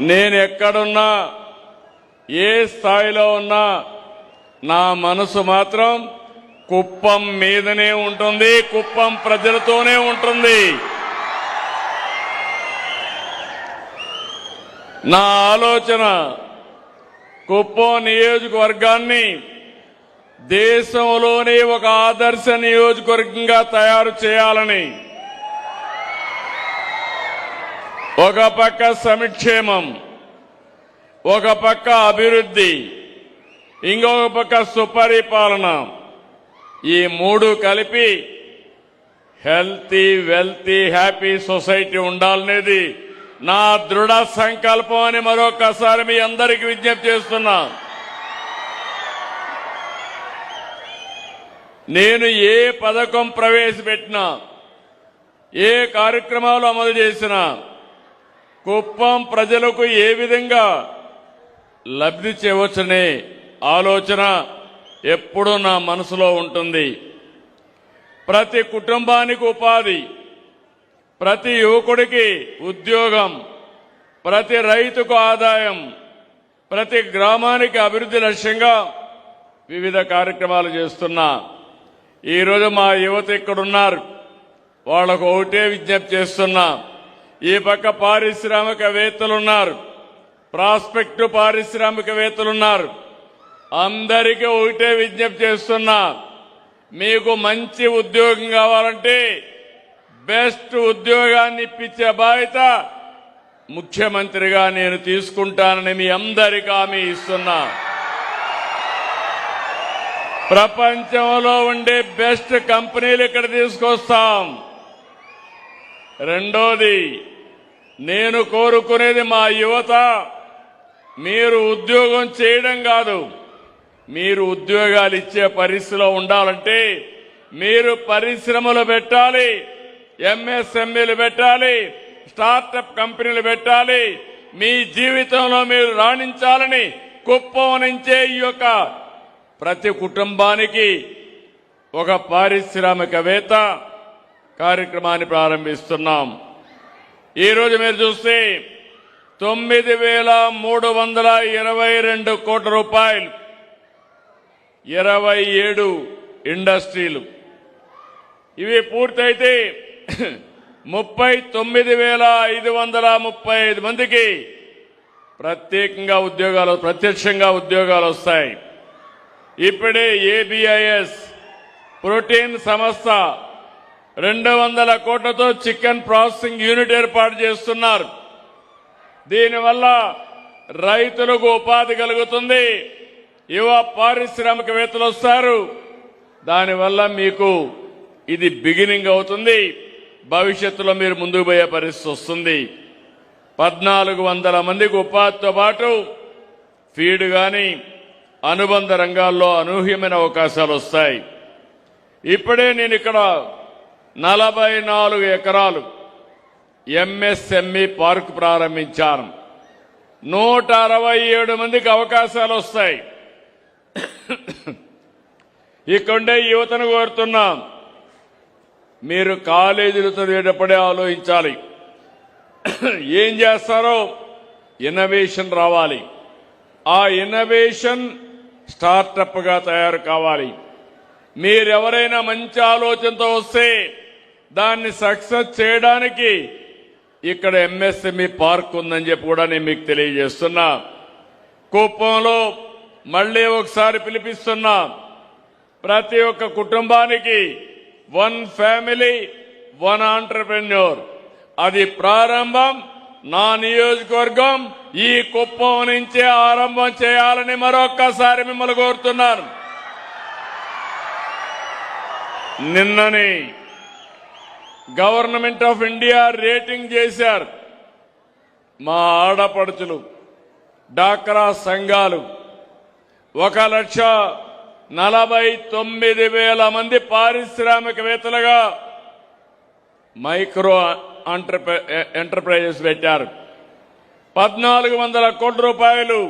నేను ఎక్కడున్నా ఏ స్థాయిలో ఉన్నా నా మనసు మాత్రం కుప్పం మీదనే ఉంటుంది, కుప్పం ప్రజలతోనే ఉంటుంది. నా ఆలోచన కుప్పం నియోజకవర్గాన్ని దేశంలోనే ఒక ఆదర్శ నియోజకవర్గంగా తయారు చేయాలని. ఒక పక్క సంక్షేమం, ఒక పక్క అభివృద్ధి, ఇంకొక పక్క సుపరిపాలన, ఈ మూడు కలిపి హెల్తీ వెల్తీ హ్యాపీ సొసైటీ ఉండాలనేది నా దృఢ సంకల్పం అని మరొకసారి మీ అందరికీ విజ్ఞప్తి చేస్తున్నా. నేను ఏ పథకం ప్రవేశపెట్టినా, ఏ కార్యక్రమాలు అమలు చేసినా కుప్పం ప్రజలకు ఏ విధంగా లబ్ధి చేయవచ్చనే ఆలోచన ఎప్పుడూ నా మనసులో ఉంటుంది. ప్రతి కుటుంబానికి ఉపాధి, ప్రతి యువకుడికి ఉద్యోగం, ప్రతి రైతుకు ఆదాయం, ప్రతి గ్రామానికి అభివృద్ధి లక్ష్యంగా వివిధ కార్యక్రమాలు చేస్తున్నా. ఈరోజు మా యువత ఇక్కడున్నారు, వాళ్లకు ఒకటే విజ్ఞప్తి చేస్తున్నా. ఈ పక్క పారిశ్రామికవేత్తలున్నారు, ప్రాస్పెక్టివ్ పారిశ్రామికవేత్తలున్నారు. అందరికీ ఒకటే విజ్ఞప్తి చేస్తున్నా, మీకు మంచి ఉద్యోగం కావాలంటే బెస్ట్ ఉద్యోగాన్ని ఇప్పించే బాధ్యత ముఖ్యమంత్రిగా నేను తీసుకుంటానని మీ అందరికీ హామీ ఇస్తున్నా. ప్రపంచంలో ఉండే బెస్ట్ కంపెనీలు ఇక్కడ తీసుకొస్తాం. రెండోది, నేను కోరుకునేది మా యువత మీరు ఉద్యోగం చేయడం కాదు, మీరు ఉద్యోగాలు ఇచ్చే పరిస్థితిలో ఉండాలంటే మీరు పరిశ్రమలు పెట్టాలి, ఎంఎస్ఎంఈలు పెట్టాలి, స్టార్టప్ కంపెనీలు పెట్టాలి. మీ జీవితంలో మీరు రాణించాలని కుప్పం నుంచే ఈ యొక్క ప్రతి కుటుంబానికి ఒక పారిశ్రామికవేత్త కార్యక్రమాన్ని ప్రారంభిస్తున్నాం. ఈరోజు మీరు చూస్తే 9,322 కోట్ల రూపాయలు, 27 ఇండస్ట్రీలు. ఇవి పూర్తయితే 39,535 మందికి ప్రత్యక్షంగా ఉద్యోగాలు వస్తాయి. ఇప్పుడే ఏబిఐఎస్ ప్రోటీన్ సంస్థ 200 కోట్లతో చికెన్ ప్రాసెసింగ్ యూనిట్ ఏర్పాటు చేస్తున్నారు. దీనివల్ల రైతులకు ఉపాధి కలుగుతుంది, యువ పారిశ్రామికవేత్తలు వస్తారు. దానివల్ల మీకు ఇది బిగినింగ్ అవుతుంది, భవిష్యత్తులో మీరు ముందుకు పోయే పరిస్థితి వస్తుంది. 1,400 మందికి ఉపాధితో పాటు ఫీడ్ గాని అనుబంధ రంగాల్లో అనూహ్యమైన అవకాశాలు వస్తాయి. ఇప్పుడే నేను ఇక్కడ 44 ఎకరాలు ఎంఎస్ఎంఈ పార్క్ ప్రారంభించాను. 167 మందికి అవకాశాలు వస్తాయి. ఇక్కడే యువతను కోరుతున్నాం, మీరు కాలేజీలు చదివేటప్పుడే ఆలోచించాలి. ఏం చేస్తారో ఇన్నోవేషన్ రావాలి, ఆ ఇన్నోవేషన్ స్టార్టప్ గా తయారు కావాలి. మీరెవరైనా మంచి ఆలోచనతో వస్తే దాన్ని సక్సెస్ చేయడానికి ఇక్కడ ఎంఎస్ఎంఈ పార్క్ ఉందని చెప్పి కూడా నేను మీకు తెలియజేస్తున్నా. కుప్పంలో మళ్లీ ఒకసారి పిలిపిస్తున్నా, ప్రతి ఒక్క కుటుంబానికి 1 ఫ్యామిలీ 1 ఆంటర్‌ప్రెన్యూర్. అది ప్రారంభం నా నియోజకవర్గం ఈ కుప్పం నుంచే ఆరంభం చేయాలని మరొక్కసారి మిమ్మల్ని కోరుతున్నాను. నిన్ననే గవర్నమెంట్ ఆఫ్ ఇండియా రేటింగ్ చేశారు. మా ఆడపడుచులు, డాక్రా సంఘాలు 1,49,000 మంది పారిశ్రామికవేత్తలుగా మైక్రో ఎంటర్ప్రైజెస్ పెట్టారు. 1,400 కోట్ల రూపాయలు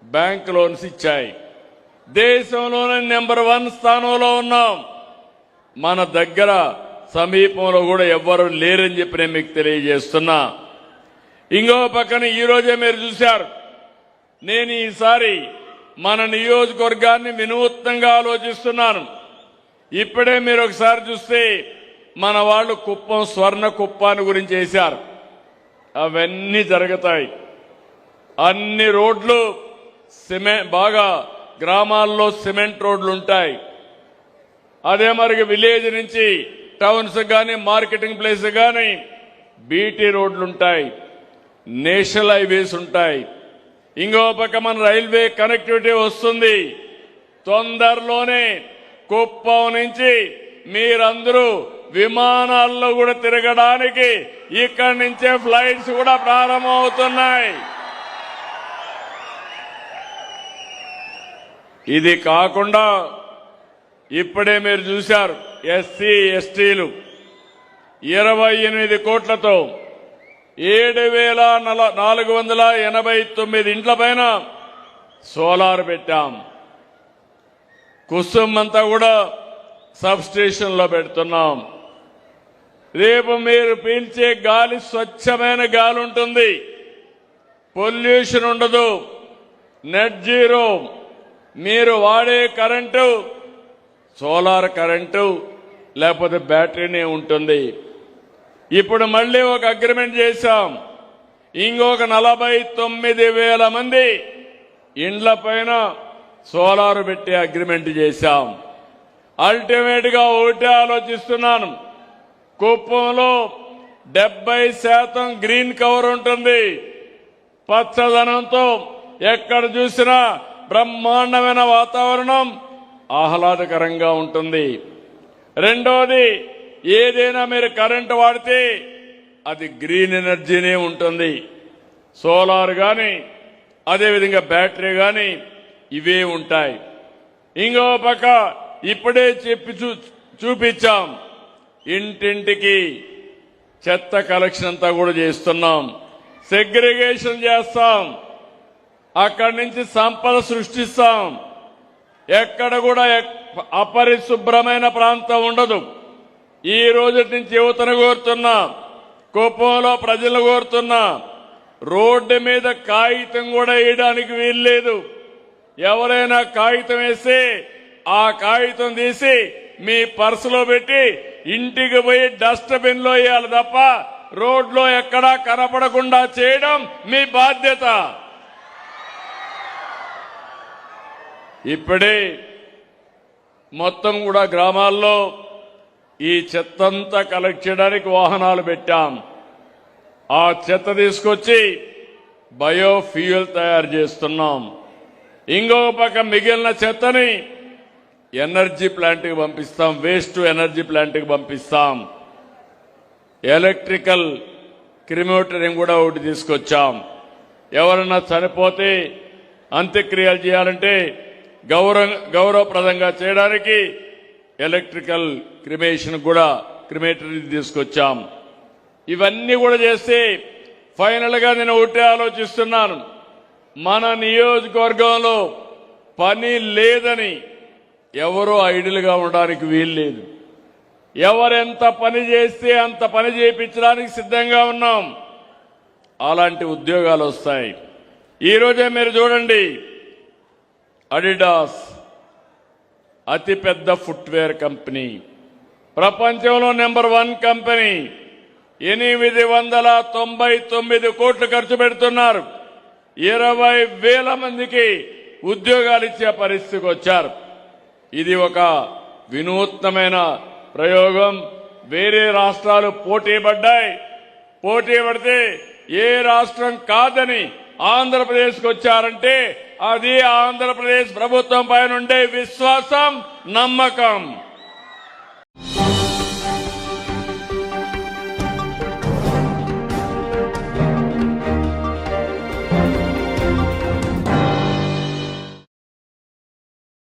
బ్యాంక్ లోన్స్ ఇచ్చాయి. దేశంలోనే నెంబర్ 1 స్థానంలో ఉన్నాం. మన దగ్గర సమీపంలో కూడా ఎవ్వరూ లేరని చెప్పి నేను మీకు తెలియజేస్తున్నా. ఇంకో పక్కన ఈ రోజే మీరు చూశారు, నేను ఈసారి మన నియోజకవర్గాన్ని వినూత్నంగా ఆలోచిస్తున్నాను. ఇప్పుడే మీరు ఒకసారి చూస్తే మన వాళ్ళు కుప్పం స్వర్ణ కుప్పాన్ని గురించి వేశారు. అవన్నీ జరుగుతాయి. అన్ని రోడ్లు బాగా గ్రామాల్లో సిమెంట్ రోడ్లు ఉంటాయి. అదే మరి విలేజ్ నుంచి టౌన్స్ కానీ మార్కెటింగ్ ప్లేస్ కానీ బీటీ రోడ్లు ఉంటాయి, నేషనల్ హైవేస్ ఉంటాయి. ఇంకో పక్క మన రైల్వే కనెక్టివిటీ వస్తుంది. తొందరలోనే కుప్పం నుంచి మీరందరూ విమానాల్లో కూడా తిరగడానికి ఇక్కడి నుంచే ఫ్లైట్స్ కూడా ప్రారంభమవుతున్నాయి. ఇది కాకుండా ఇప్పుడే మీరు చూశారు, ఎస్సీ ఎస్టీలు 28 కోట్లతో 7,489 ఇండ్ల పైన సోలార్ పెట్టాం. కుసుమ్ అంతా కూడా సబ్ స్టేషన్లో పెడుతున్నాం. రేపు మీరు పీల్చే గాలి స్వచ్ఛమైన గాలి ఉంటుంది, పొల్యూషన్ ఉండదు, నెట్ జీరో. మీరు వాడే కరెంటు సోలార్ కరెంటు లేకపోతే బ్యాటరీనే ఉంటుంది. ఇప్పుడు మళ్ళీ ఒక అగ్రిమెంట్ చేశాం. ఇంకొక 49,000 మంది ఇండ్ల పైన సోలార్ పెట్టి అగ్రిమెంట్ చేశాం. అల్టిమేట్ గా ఒకటే ఆలోచిస్తున్నాను, కుప్పంలో 70% గ్రీన్ కవర్ ఉంటుంది. పచ్చదనంతో ఎక్కడ చూసినా బ్రహ్మాండమైన వాతావరణం ఆహ్లాదకరంగా ఉంటుంది. రెండోది, ఏదైనా మీరు కరెంటు వాడితే అది గ్రీన్ ఎనర్జీనే ఉంటుంది. సోలార్ కానీ అదేవిధంగా బ్యాటరీ కానీ ఇవే ఉంటాయి. ఇంకో పక్క ఇప్పుడే చెప్పి చూపించాం, ఇంటింటికి చెత్త కలెక్షన్ అంతా కూడా చేస్తున్నాం. సెగ్రిగేషన్ చేస్తాం, అక్కడి నుంచి సంపద సృష్టిస్తాం. ఎక్కడ కూడా అపరిశుభ్రమైన ప్రాంతం ఉండదు. ఈ రోజు నుంచి యువతను కోరుతున్నా, కుప్పంలో ప్రజలు కోరుతున్నా, రోడ్డు మీద కాగితం కూడా వేయడానికి వీల్లేదు. ఎవరైనా కాగితం వేస్తే ఆ కాగితం తీసి మీ పర్సులో పెట్టి ఇంటికి పోయి డస్ట్బిన్ లో వేయాలి తప్ప రోడ్లో ఎక్కడా కనపడకుండా చేయడం మీ బాధ్యత. ఇప్పుడే మొత్తం కూడా గ్రామాల్లో ఈ చెత్తంతా కలెక్ట్ చేయడానికి వాహనాలు పెట్టాం. ఆ చెత్త తీసుకొచ్చి బయోఫ్యూయల్ తయారు చేస్తున్నాం. ఇంకో పక్క మిగిలిన చెత్తని ఎనర్జీ ప్లాంట్కి పంపిస్తాం, వేస్ట్ టు ఎనర్జీ ప్లాంట్కి పంపిస్తాం. ఎలక్ట్రికల్ క్రిమోటరీని కూడా ఒకటి తీసుకొచ్చాం. ఎవరన్నా చనిపోతే అంత్యక్రియలు చేయాలంటే గౌరవప్రదంగా చేయడానికి ఎలక్ట్రికల్ క్రిమేషన్ కూడా క్రిమేటరీ తీసుకొచ్చాం. ఇవన్నీ కూడా చేస్తే ఫైనల్ గా నేను ఒకటే ఆలోచిస్తున్నాను, మన నియోజకవర్గంలో పని లేదని ఎవరూ ఐడిల్ గా ఉండడానికి వీల్లేదు. ఎవరెంత పని చేస్తే అంత పని చేయించడానికి సిద్ధంగా ఉన్నాం. అలాంటి ఉద్యోగాలు వస్తాయి. ఈ రోజే మీరు చూడండి, అడిడాస్ అతిపెద్ద ఫుట్వేర్ కంపెనీ, ప్రపంచంలో నెంబర్ 1 కంపెనీ, 899 కోట్లు ఖర్చు పెడుతున్నారు. 20,000 మందికి ఉద్యోగాలు ఇచ్చే పరిస్థితికి వచ్చారు. ఇది ఒక వినూత్నమైన ప్రయోగం. వేరే రాష్ట్రాలు పోటీ పడితే ఏ రాష్ట్రం కాదని ఆంధ్రప్రదేశ్కి వచ్చారంటే అది ఆంధ్రప్రదేశ్ ప్రభుత్వం పైన ఉండే విశ్వాసం, నమ్మకం.